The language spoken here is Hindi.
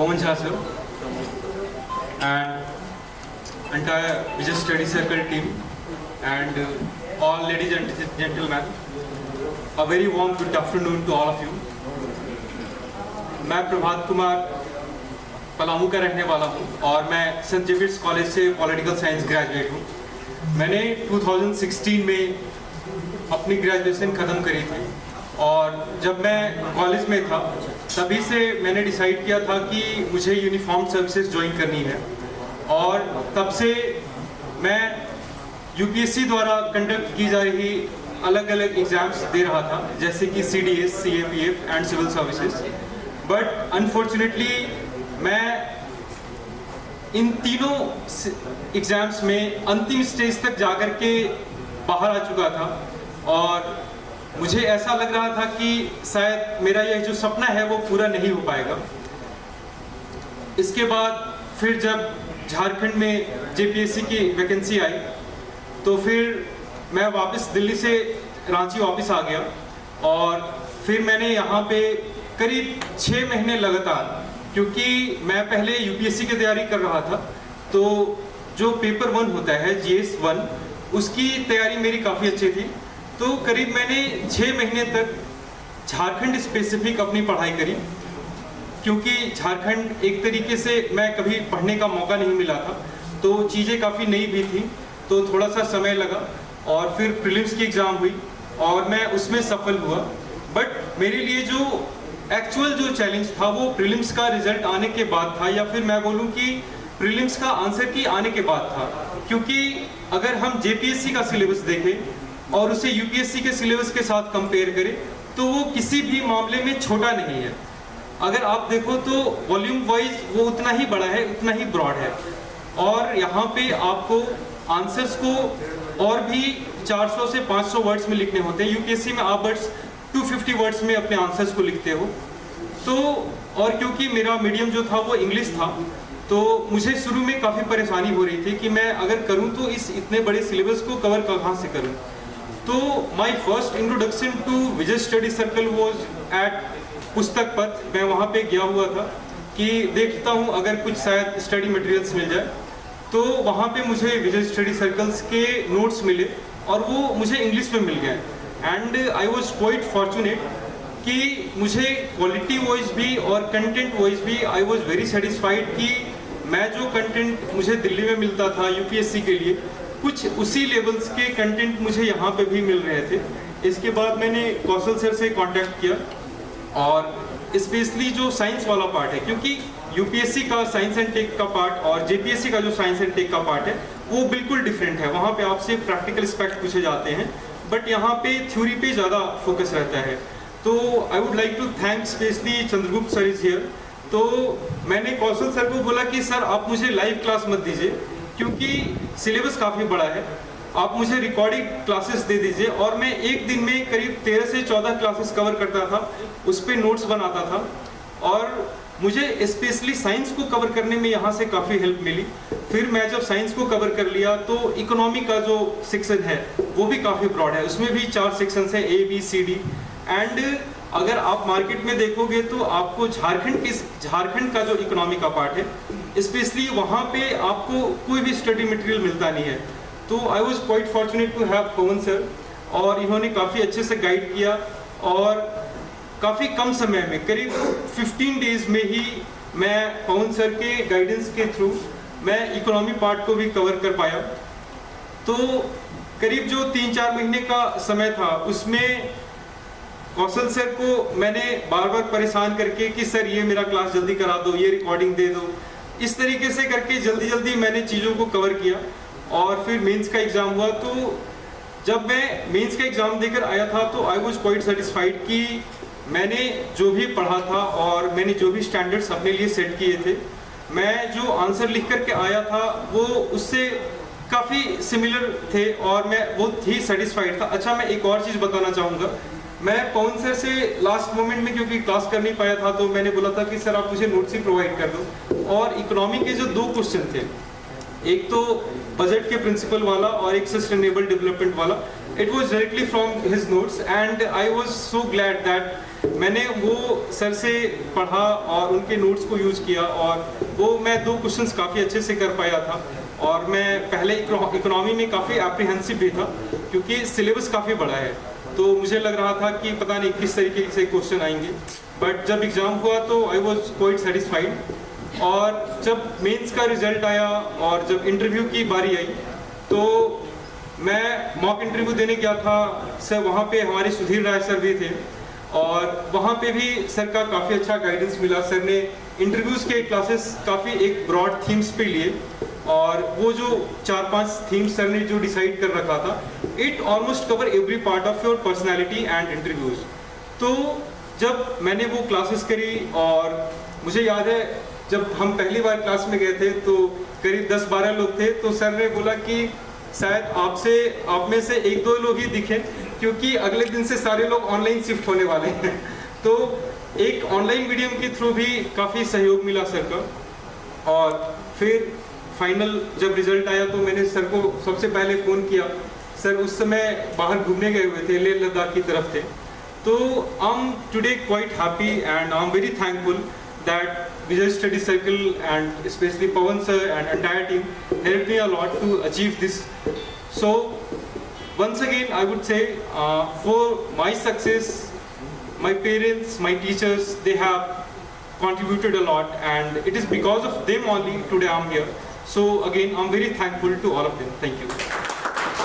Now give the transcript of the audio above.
Pawan Jha sir and entire Vijay Study Circle team and all ladies and gentlemen, a very warm good afternoon to all of you. मैं प्रभात कुमार पलामू का रहने वाला हूँ और मैं सेंट जेवियर्स कॉलेज से पॉलिटिकल साइंस ग्रेजुएट हूँ। मैंने 2016 में अपनी ग्रेजुएशन ख़त्म करी थी और जब मैं कॉलेज में था तभी से मैंने डिसाइड किया था कि मुझे यूनिफॉर्म सर्विसेज ज्वाइन करनी है और तब से मैं यूपीएससी द्वारा कंडक्ट की जा रही अलग अलग एग्ज़ाम्स दे रहा था, जैसे कि CDS, CAPF and civil services. But unfortunately मैं इन तीनों एग्ज़ाम्स में अंतिम स्टेज तक जाकर के बाहर आ चुका था और मुझे ऐसा लग रहा था कि शायद मेरा यह जो सपना है वो पूरा नहीं हो पाएगा। इसके बाद फिर जब झारखंड में JPSC की वैकेंसी आई तो फिर मैं वापस दिल्ली से रांची वापस आ गया और फिर मैंने यहाँ पे करीब 6 महीने लगातार, क्योंकि मैं पहले UPSC की तैयारी कर रहा था तो जो पेपर 1 होता है GS 1 उसकी तैयारी मेरी काफ़ी अच्छी थी। तो करीब मैंने 6 महीने तक झारखंड स्पेसिफिक अपनी पढ़ाई करी, क्योंकि झारखंड एक तरीके से मैं कभी पढ़ने का मौका नहीं मिला था तो चीज़ें काफ़ी नई भी थी, तो थोड़ा सा समय लगा और फिर प्रीलिम्स की एग्ज़ाम हुई और मैं उसमें सफल हुआ। बट मेरे लिए जो एक्चुअल जो चैलेंज था वो प्रीलिम्स का रिजल्ट आने के बाद था, या फिर मैं बोलूँ कि प्रीलिम्स का आंसर की आने के बाद था, क्योंकि अगर हम JPSC का सिलेबस देखें और उसे UPSC के सिलेबस के साथ कंपेयर करें तो वो किसी भी मामले में छोटा नहीं है। अगर आप देखो तो वॉल्यूम वाइज वो उतना ही बड़ा है, उतना ही ब्रॉड है और यहाँ पे आपको आंसर्स को और भी 400 से 500 वर्ड्स में लिखने होते हैं। UPSC में आप बस 250 वर्ड्स में अपने आंसर्स को लिखते हो। तो और क्योंकि मेरा मीडियम जो था वो इंग्लिश था तो मुझे शुरू में काफ़ी परेशानी हो रही थी कि मैं अगर करूं तो इस इतने बड़े सिलेबस को कवर कहाँ से करूं। तो my first introduction to Vijay study circle was at Pustak Path. मैं वहाँ पे गया हुआ था कि देखता हूँ अगर कुछ शायद स्टडी मटेरियल्स मिल जाए, तो वहाँ पे मुझे विजय स्टडी सर्कल्स के नोट्स मिले और वो मुझे इंग्लिश में मिल गए and I was quite fortunate कि मुझे क्वालिटी वाइज भी और कंटेंट वाइज भी आई वॉज वेरी सेटिस्फाइड कि मैं जो कंटेंट मुझे दिल्ली में मिलता था UPSC के लिए कुछ उसी लेवल्स के कंटेंट मुझे यहाँ पे भी मिल रहे थे। इसके बाद मैंने कौशल सर से कांटेक्ट किया और स्पेशली जो साइंस वाला पार्ट है, क्योंकि UPSC का साइंस एंड टेक का पार्ट और JPSC का जो साइंस एंड टेक का पार्ट है वो बिल्कुल डिफरेंट है। वहाँ पे आपसे प्रैक्टिकल एस्पेक्ट पूछे जाते हैं बट यहाँ पे थ्योरी पे ज़्यादा फोकस रहता है। तो I would like to thank specially Chandragupta sir is here. तो मैंने कौशल सर को बोला कि सर आप मुझे लाइव क्लास मत दीजिए क्योंकि सिलेबस काफ़ी बड़ा है, आप मुझे रिकॉर्डिंग क्लासेस दे दीजिए और मैं एक दिन में करीब 13 से 14 क्लासेस कवर करता था, उस पर नोट्स बनाता था और मुझे स्पेशली साइंस को कवर करने में यहाँ से काफ़ी हेल्प मिली। फिर मैं जब साइंस को कवर कर लिया तो इकोनॉमी का जो सेक्शन है वो भी काफ़ी ब्रॉड है, उसमें भी 4 सेक्शंस हैं A, B, C, D and अगर आप मार्केट में देखोगे तो आपको झारखंड का जो इकोनॉमी का पार्ट है स्पेशली वहाँ पे आपको कोई भी स्टडी मटेरियल मिलता नहीं है। तो I was quite fortunate to have Pawan sir और इन्होंने काफ़ी अच्छे से गाइड किया और काफ़ी कम समय में करीब 15 डेज में ही मैं पवन सर के गाइडेंस के थ्रू मैं इकोनॉमी पार्ट को भी कवर कर पाया। तो करीब जो 3-4 महीने का समय था उसमें कौशल सर को मैंने बार बार परेशान करके कि सर ये मेरा क्लास जल्दी करा दो, ये रिकॉर्डिंग दे दो, इस तरीके से करके जल्दी मैंने चीज़ों को कवर किया और फिर मेंस का एग्ज़ाम हुआ। तो जब मैं मेंस का एग्ज़ाम देकर आया था तो आई वॉज क्वाइट सेटिस्फाइड कि मैंने जो भी पढ़ा था और मैंने जो भी स्टैंडर्ड्स अपने लिए सेट किए थे, मैं जो आंसर लिख करके आया था वो उससे काफ़ी सिमिलर थे और मैं बहुत ही सेटिस्फाइड था। अच्छा, मैं एक और चीज़ बताना चाहूँगा, मैं पवन सर से लास्ट मोमेंट में क्योंकि क्लास कर नहीं पाया था तो मैंने बोला था कि सर आप मुझे नोट्स ही प्रोवाइड कर दो और इकोनॉमी के जो 2 क्वेश्चन थे, एक तो बजट के प्रिंसिपल वाला और एक सस्टेनेबल डेवलपमेंट वाला, it was directly from his notes and I was so glad that मैंने वो सर से पढ़ा और उनके नोट्स को यूज़ किया और वो मैं 2 क्वेश्चंस काफ़ी अच्छे से कर पाया था। और मैं पहले इकोनॉमी में काफ़ी एप्रीहेंसिव भी था क्योंकि सिलेबस काफ़ी बड़ा है, तो मुझे लग रहा था कि पता नहीं किस तरीके से क्वेश्चन आएंगे, बट जब एग्ज़ाम हुआ तो आई वॉज क्वाइट सेटिस्फाइड। और जब मेंस का रिजल्ट आया और जब इंटरव्यू की बारी आई तो मैं मॉक इंटरव्यू देने गया था सर, वहाँ पे हमारे सुधीर राय सर भी थे और वहाँ पे भी सर का काफ़ी अच्छा गाइडेंस मिला। सर ने इंटरव्यूज़ के क्लासेस काफ़ी एक ब्रॉड थीम्स पे लिए और वो जो 4-5 थीम्स सर ने जो डिसाइड कर रखा था, it almost cover every part of your personality and interviews. तो जब मैंने वो क्लासेस करी और मुझे याद है जब हम पहली बार क्लास में गए थे तो करीब 10-12 लोग थे, तो सर ने बोला कि शायद आप में से 1-2 लोग ही दिखे क्योंकि अगले दिन से सारे लोग ऑनलाइन शिफ्ट होने वाले हैं। तो एक ऑनलाइन मीडियम के थ्रू भी काफ़ी सहयोग मिला सर का। और फिर फाइनल जब रिजल्ट आया तो मैंने सर को सबसे पहले फ़ोन किया। सर उस समय बाहर घूमने गए हुए थे, लेह लद्दाख की तरफ थे। तो I am today quite happy and I am very thankful that Vijay Study Circle and especially Pawan sir and entire team helped me a lot to achieve this. So once again I would say for my success, my parents, my teachers, they have contributed a lot and it is because of them only today I am here. So again I am very thankful to all of them. Thank you.